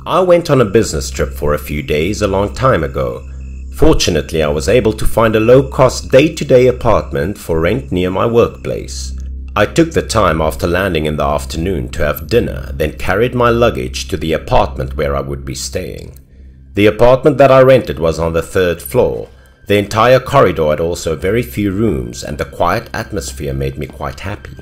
I went on a business trip for a few days a long time ago. Fortunately, I was able to find a low-cost day-to-day apartment for rent near my workplace. I took the time after landing in the afternoon to have dinner, then carried my luggage to the apartment where I would be staying. The apartment that I rented was on the 3rd floor. The entire corridor had also very few rooms, and the quiet atmosphere made me quite happy.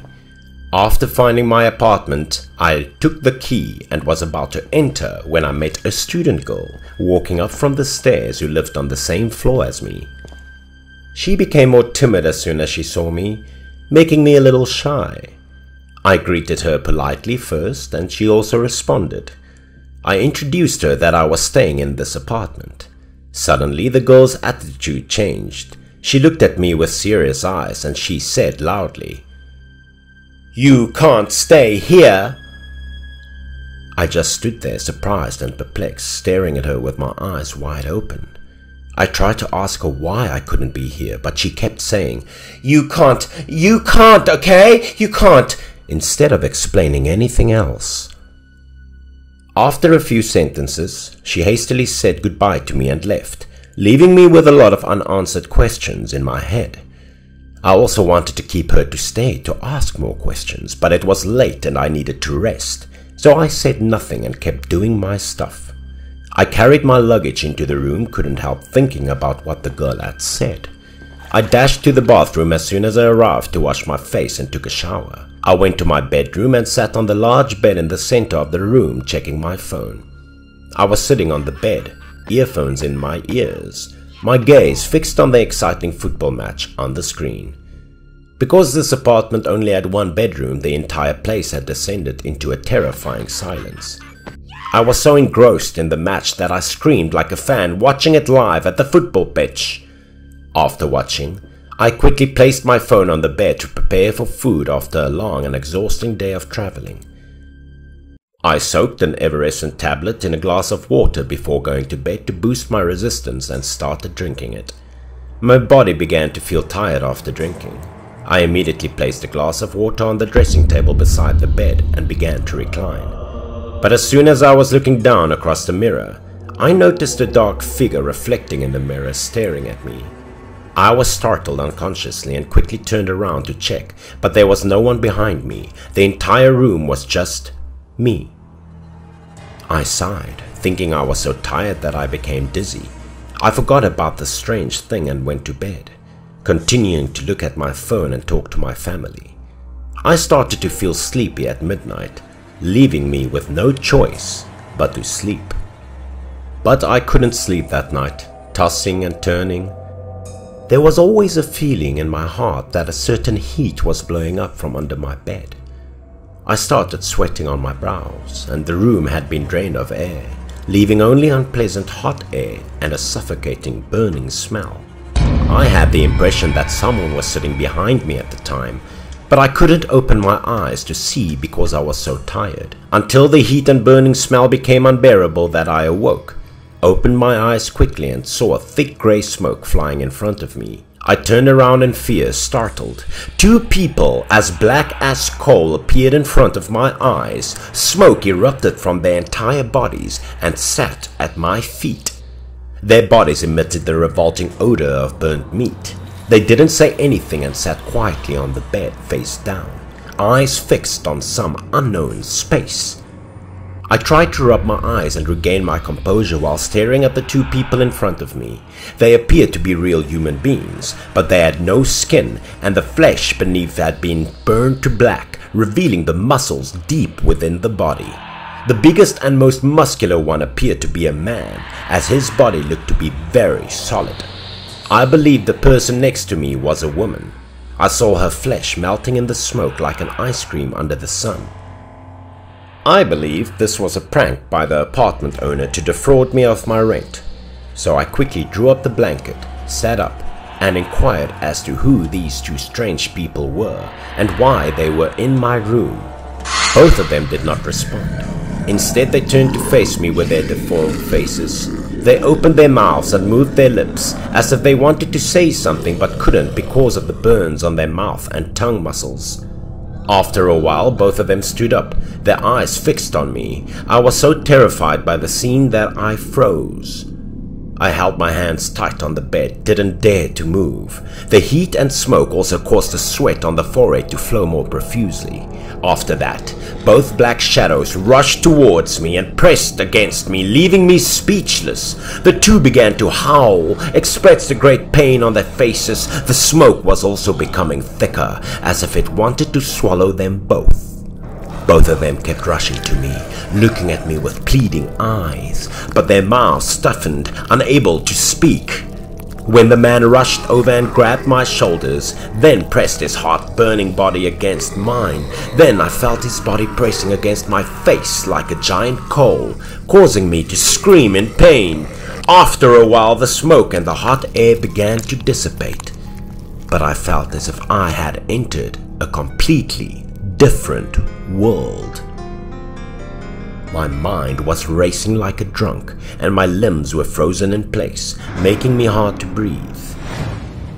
After finding my apartment, I took the key and was about to enter when I met a student girl walking up from the stairs who lived on the same floor as me. She became more timid as soon as she saw me, making me a little shy. I greeted her politely first, and she also responded. I introduced her that I was staying in this apartment. Suddenly, the girl's attitude changed. She looked at me with serious eyes and she said loudly, "You can't stay here." I just stood there surprised and perplexed, staring at her with my eyes wide open. I tried to ask her why I couldn't be here, but she kept saying, you can't, okay? You can't," instead of explaining anything else. After a few sentences, she hastily said goodbye to me and left, leaving me with a lot of unanswered questions in my head. I also wanted to keep her to stay to ask more questions, but it was late and I needed to rest, so I said nothing and kept doing my stuff. I carried my luggage into the room, couldn't help thinking about what the girl had said. I dashed to the bathroom as soon as I arrived to wash my face and took a shower. I went to my bedroom and sat on the large bed in the center of the room checking my phone. I was sitting on the bed, earphones in my ears, my gaze fixed on the exciting football match on the screen. Because this apartment only had one bedroom, the entire place had descended into a terrifying silence. I was so engrossed in the match that I screamed like a fan watching it live at the football pitch. After watching, I quickly placed my phone on the bed to prepare for food after a long and exhausting day of traveling. I soaked an Everescent tablet in a glass of water before going to bed to boost my resistance and started drinking it. My body began to feel tired after drinking. I immediately placed a glass of water on the dressing table beside the bed and began to recline. But as soon as I was looking down across the mirror, I noticed a dark figure reflecting in the mirror staring at me. I was startled unconsciously and quickly turned around to check, but there was no one behind me. The entire room was just me. I sighed, thinking I was so tired that I became dizzy. I forgot about the strange thing and went to bed, continuing to look at my phone and talk to my family. I started to feel sleepy at midnight, leaving me with no choice but to sleep. But I couldn't sleep that night, tossing and turning. There was always a feeling in my heart that a certain heat was blowing up from under my bed. I started sweating on my brows, and the room had been drained of air, leaving only unpleasant hot air and a suffocating burning smell. I had the impression that someone was sitting behind me at the time, but I couldn't open my eyes to see because I was so tired, until the heat and burning smell became unbearable that I awoke, opened my eyes quickly and saw a thick grey smoke flying in front of me. I turned around in fear, startled. Two people as black as coal appeared in front of my eyes. Smoke erupted from their entire bodies and sat at my feet. Their bodies emitted the revolting odor of burnt meat. They didn't say anything and sat quietly on the bed face down, eyes fixed on some unknown space. I tried to rub my eyes and regain my composure while staring at the two people in front of me. They appeared to be real human beings, but they had no skin, and the flesh beneath had been burned to black, revealing the muscles deep within the body. The biggest and most muscular one appeared to be a man, as his body looked to be very solid. I believed the person next to me was a woman. I saw her flesh melting in the smoke like an ice cream under the sun. I believed this was a prank by the apartment owner to defraud me of my rent, so I quickly drew up the blanket, sat up, and inquired as to who these two strange people were and why they were in my room. Both of them did not respond. Instead, they turned to face me with their deformed faces. They opened their mouths and moved their lips as if they wanted to say something but couldn't because of the burns on their mouth and tongue muscles. After a while, both of them stood up, their eyes fixed on me. I was so terrified by the scene that I froze. I held my hands tight on the bed, didn't dare to move. The heat and smoke also caused the sweat on the forehead to flow more profusely. After that, both black shadows rushed towards me and pressed against me, leaving me speechless. The two began to howl, expressed a great pain on their faces. The smoke was also becoming thicker, as if it wanted to swallow them both. Both of them kept rushing to me, looking at me with pleading eyes, but their mouths stiffened, unable to speak. When the man rushed over and grabbed my shoulders, then pressed his heart-burning body against mine, then I felt his body pressing against my face like a giant coal, causing me to scream in pain. After a while, the smoke and the hot air began to dissipate, but I felt as if I had entered a completely different world. My mind was racing like a drunk, and my limbs were frozen in place, making me hard to breathe.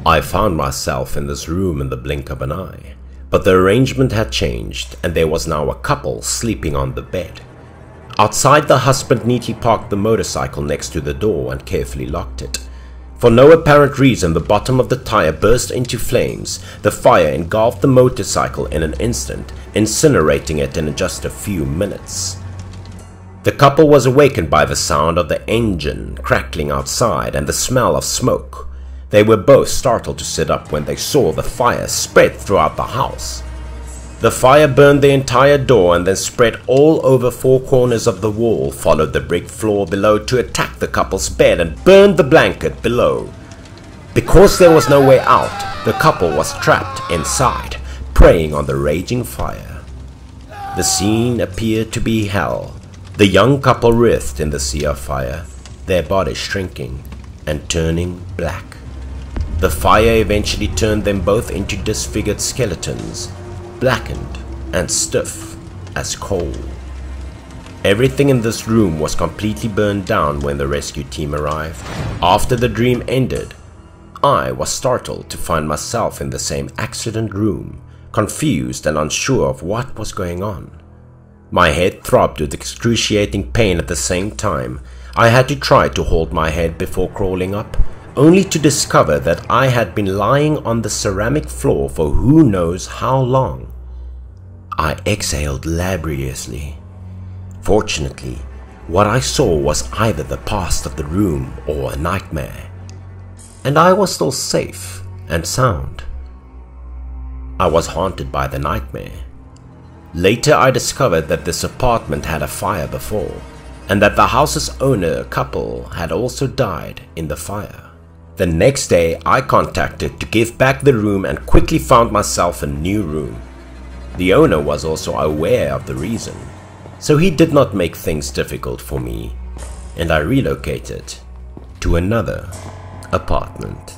I found myself in this room in the blink of an eye, but the arrangement had changed, and there was now a couple sleeping on the bed. Outside, the husband neatly parked the motorcycle next to the door and carefully locked it. For no apparent reason, the bottom of the tire burst into flames. The fire engulfed the motorcycle in an instant, incinerating it in just a few minutes. The couple was awakened by the sound of the engine crackling outside and the smell of smoke. They were both startled to sit up when they saw the fire spread throughout the house. The fire burned the entire door and then spread all over 4 corners of the wall, followed the brick floor below to attack the couple's bed and burned the blanket below. Because there was no way out, the couple was trapped inside, preying on the raging fire. The scene appeared to be hell. The young couple writhed in the sea of fire, their bodies shrinking and turning black. The fire eventually turned them both into disfigured skeletons, blackened and stiff as coal. Everything in this room was completely burned down when the rescue team arrived. After the dream ended, I was startled to find myself in the same accident room, confused and unsure of what was going on. My head throbbed with excruciating pain at the same time. I had to try to hold my head before crawling up, only to discover that I had been lying on the ceramic floor for who knows how long. I exhaled laboriously. Fortunately, what I saw was either the past of the room or a nightmare, and I was still safe and sound. I was haunted by the nightmare. Later, I discovered that this apartment had a fire before, and that the house's owner couple had also died in the fire. The next day, I contacted to give back the room and quickly found myself a new room. The owner was also aware of the reason, so he did not make things difficult for me, and I relocated to another apartment.